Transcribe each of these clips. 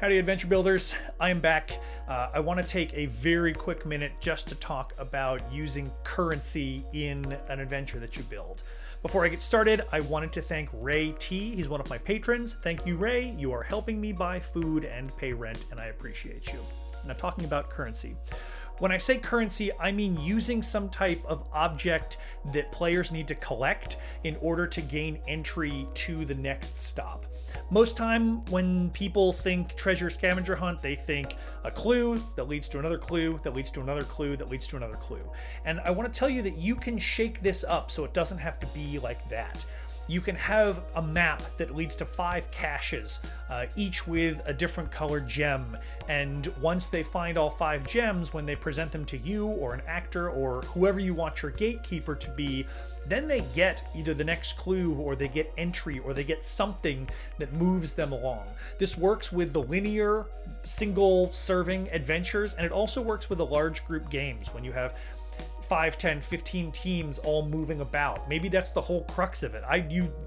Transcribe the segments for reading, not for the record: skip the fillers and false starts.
Howdy adventure builders, I am back. I want to take a very quick minute just to talk about using currency in an adventure that you build. Before I get started, I wanted to thank Ray T. He's one of my patrons. Thank you, Ray. You are helping me buy food and pay rent, and I appreciate you. Now, talking about currency. When I say currency, I mean using some type of object that players need to collect in order to gain entry to the next stop. Most time when people think treasure scavenger hunt, they think a clue that leads to another clue, that leads to another clue, that leads to another clue. And I want to tell you that you can shake this up so it doesn't have to be like that. You can have a map that leads to 5 caches, each with a different colored gem. And once they find all 5 gems, when they present them to you or an actor or whoever you want your gatekeeper to be, then they get either the next clue or they get entry or they get something that moves them along. This works with the linear single serving adventures, and it also works with the large group games when you have 5, 10, 15 teams all moving about. Maybe that's the whole crux of it.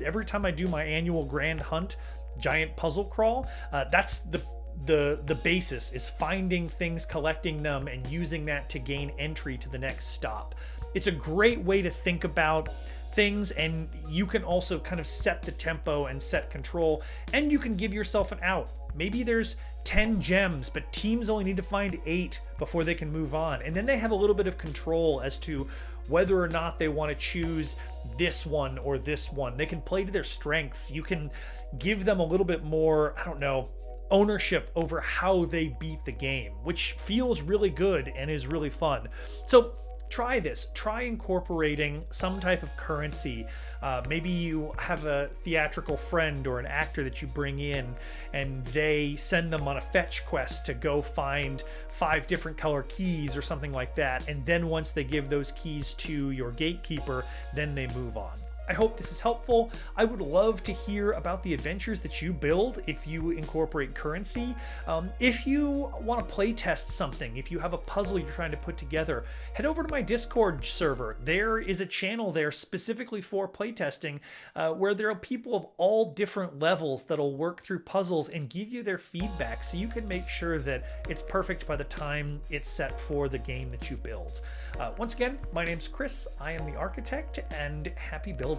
Every time I do my annual grand hunt, giant puzzle crawl, that's the basis, is finding things, collecting them, and using that to gain entry to the next stop. It's a great way to think about things, and you can also kind of set the tempo and set control, and you can give yourself an out. Maybe there's 10 gems, but teams only need to find 8 before they can move on. And then they have a little bit of control as to whether or not they want to choose this one or this one. They can play to their strengths. You can give them a little bit more, I don't know, ownership over how they beat the game, which feels really good and is really fun. So try this. Try incorporating some type of currency. Maybe you have a theatrical friend or an actor that you bring in and they send them on a fetch quest to go find 5 different color keys or something like that. And then once they give those keys to your gatekeeper, then they move on. I hope this is helpful. I would love to hear about the adventures that you build if you incorporate currency. If you want to play test something, if you have a puzzle you're trying to put together, head over to my Discord server. There is a channel there specifically for playtesting where there are people of all different levels that'll work through puzzles and give you their feedback so you can make sure that it's perfect by the time it's set for the game that you build. Once again, my name's Chris. I am the architect, and happy building.